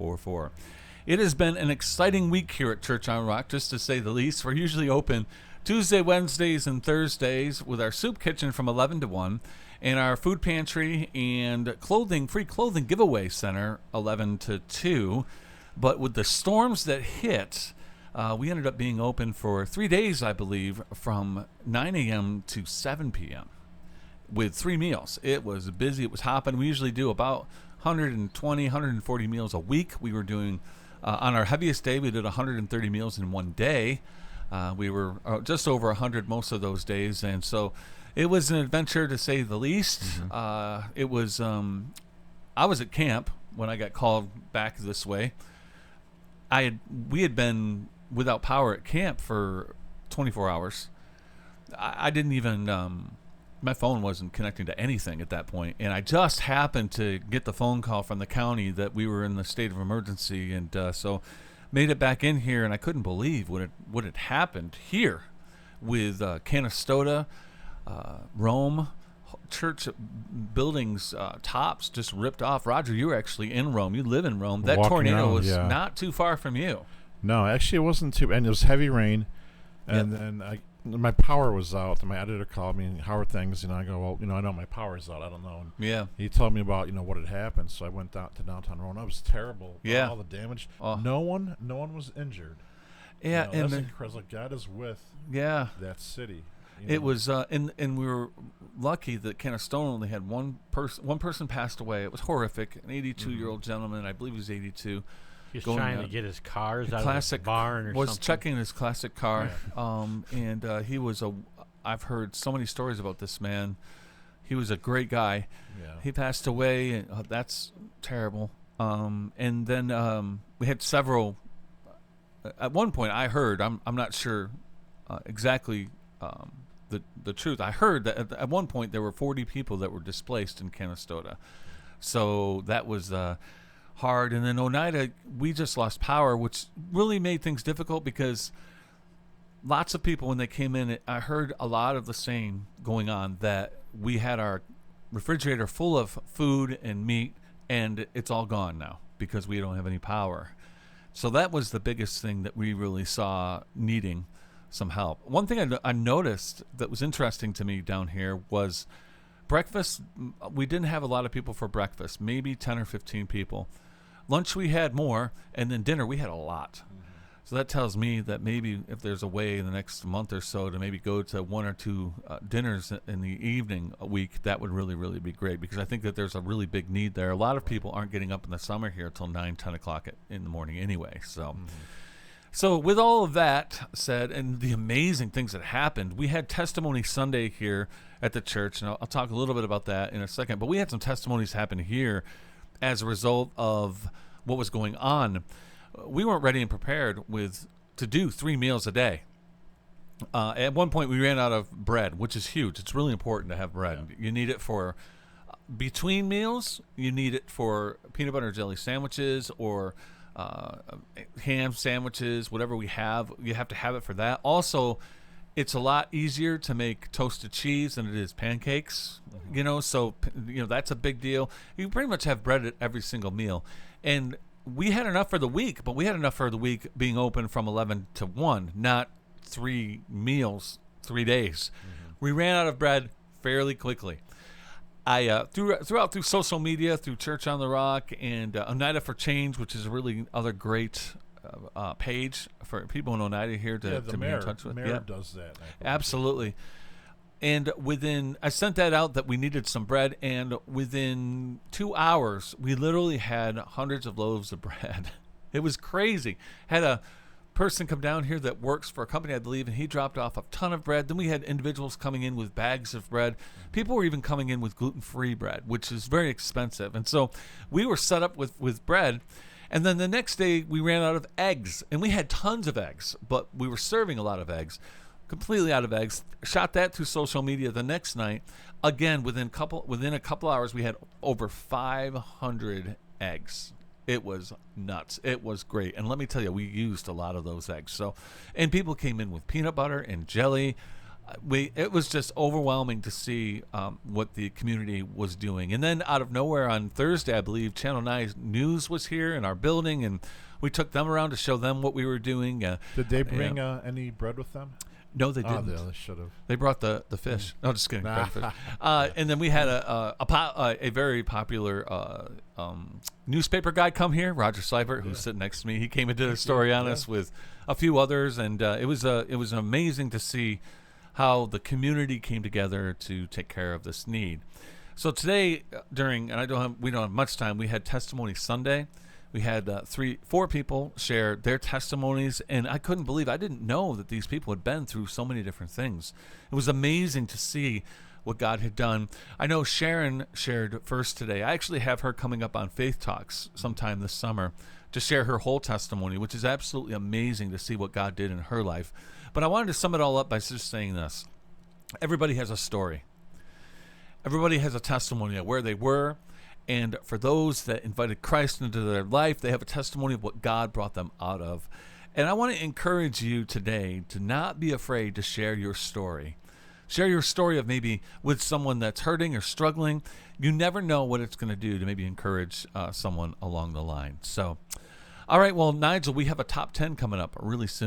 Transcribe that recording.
888-866-1044. It has been an exciting week here at Church on Rock, just to say the least. We're usually open Tuesday, Wednesdays, and Thursdays with our soup kitchen from 11 to 1 and our food pantry and free clothing giveaway center 11 to 2. But with the storms that hit, we ended up being open for 3 days, I believe, from 9 a.m. to 7 p.m. with 3 meals. It was busy. It was hopping. We usually do about 120, 140 meals a week. We were doing, on our heaviest day, we did 130 meals in one day. We were just over 100 most of those days. And so it was an adventure, to say the least. Mm-hmm. It was, I was at camp when I got called back this way. We had been without power at camp for 24 hours. I didn't even, my phone wasn't connecting to anything at that point. And I just happened to get the phone call from the county that we were in the state of emergency. And so made it back in here, and I couldn't believe what had happened here with Canastota, Rome, church buildings, tops just ripped off. Roger, you were actually in Rome. You live in Rome. That tornado was not too far from you. No, actually it wasn't too, and it was heavy rain, and then my power was out, and my editor called me, and how are things? And I go, well, I know my power's out. I don't know. And he told me about, what had happened. So I went down to downtown Rome. That was terrible. All the damage. No one was injured. Yeah, and that's because God is with that city. It was, and we were lucky that Canastota only had one person passed away. It was horrific. An 82-year-old gentleman, I believe he was 82. He's trying to get his cars out of the barn or was something. checking his classic car. And he was I've heard so many stories about this man. He was a great guy. Yeah. He passed away, and that's terrible. And then we had several. At one point, I heard, I'm not sure exactly the truth. I heard that at one point there were 40 people that were displaced in Canastota. So that was hard. And then Oneida, we just lost power, which really made things difficult because lots of people, when they came in, I heard a lot of the same going on, that we had our refrigerator full of food and meat, and it's all gone now because we don't have any power. So that was the biggest thing that we really saw needing some help. One thing I noticed that was interesting to me down here was breakfast. We didn't have a lot of people for breakfast, maybe 10 or 15 people. Lunch we had more, and then dinner we had a lot. Mm-hmm. So that tells me that maybe if there's a way in the next month or so to maybe go to 1 or 2 dinners in the evening a week, that would really, really be great, because I think that there's a really big need there. A lot of people aren't getting up in the summer here until 9, 10 o'clock in the morning anyway. So. Mm-hmm. So with all of that said, and the amazing things that happened, we had Testimony Sunday here at the church, and I'll talk a little bit about that in a second, but we had some testimonies happen here as a result of what was going on. We weren't ready and prepared to do 3 meals a day. At one point, we ran out of bread, which is huge. It's really important to have bread. Yeah. You need it for between meals. You need it for peanut butter and jelly sandwiches or ham sandwiches, whatever we have. You have to have it for that. Also, it's a lot easier to make toasted cheese than it is pancakes, so that's a big deal. You pretty much have bread at every single meal. And we had enough for the week, but we had enough for the week being open from 11 to 1, not 3 meals, 3 days. Mm-hmm. We ran out of bread fairly quickly. I throughout social media, through Church on the Rock and Oneida for Change, which is a really other great page for people in Oneida here to be in touch with. The mayor does that. Absolutely. And I sent that out that we needed some bread, and within 2 hours, we literally had hundreds of loaves of bread. It was crazy. Had a person come down here that works for a company, I believe, and he dropped off a ton of bread. Then we had individuals coming in with bags of bread. People were even coming in with gluten-free bread, which is very expensive. And so we were set up with bread. And then the next day we ran out of eggs, and we had tons of eggs, but we were serving a lot of eggs, completely out of eggs. Shot that through social media the next night. Again, within a couple hours, we had over 500 eggs. It was nuts. It was great. And let me tell you, we used a lot of those eggs. So, and people came in with peanut butter and jelly. it was just overwhelming to see what the community was doing. And then out of nowhere on Thursday, I believe Channel 9 News was here in our building, and we took them around to show them what we were doing. Did they bring any bread with them? No, they didn't. They should have. They brought the fish. No, just kidding. Fish. And then we had a very popular newspaper guy come here, Roger Seibert, who's sitting next to me. He came and did a story on us with a few others, and it was amazing to see how the community came together to take care of this need. So today, we don't have much time. We had Testimony Sunday. We had 4 people share their testimonies, and I couldn't believe, I didn't know that these people had been through so many different things. It was amazing to see what God had done. I know Sharon shared first today. I actually have her coming up on Faith Talks sometime this summer to share her whole testimony, which is absolutely amazing to see what God did in her life. But I wanted to sum it all up by just saying this. Everybody has a story. Everybody has a testimony of where they were. And for those that invited Christ into their life, they have a testimony of what God brought them out of. And I want to encourage you today to not be afraid to share your story. Share your story of maybe with someone that's hurting or struggling. You never know what it's going to do to maybe encourage someone along the line. So, all right, well, Nigel, we have a top 10 coming up really soon.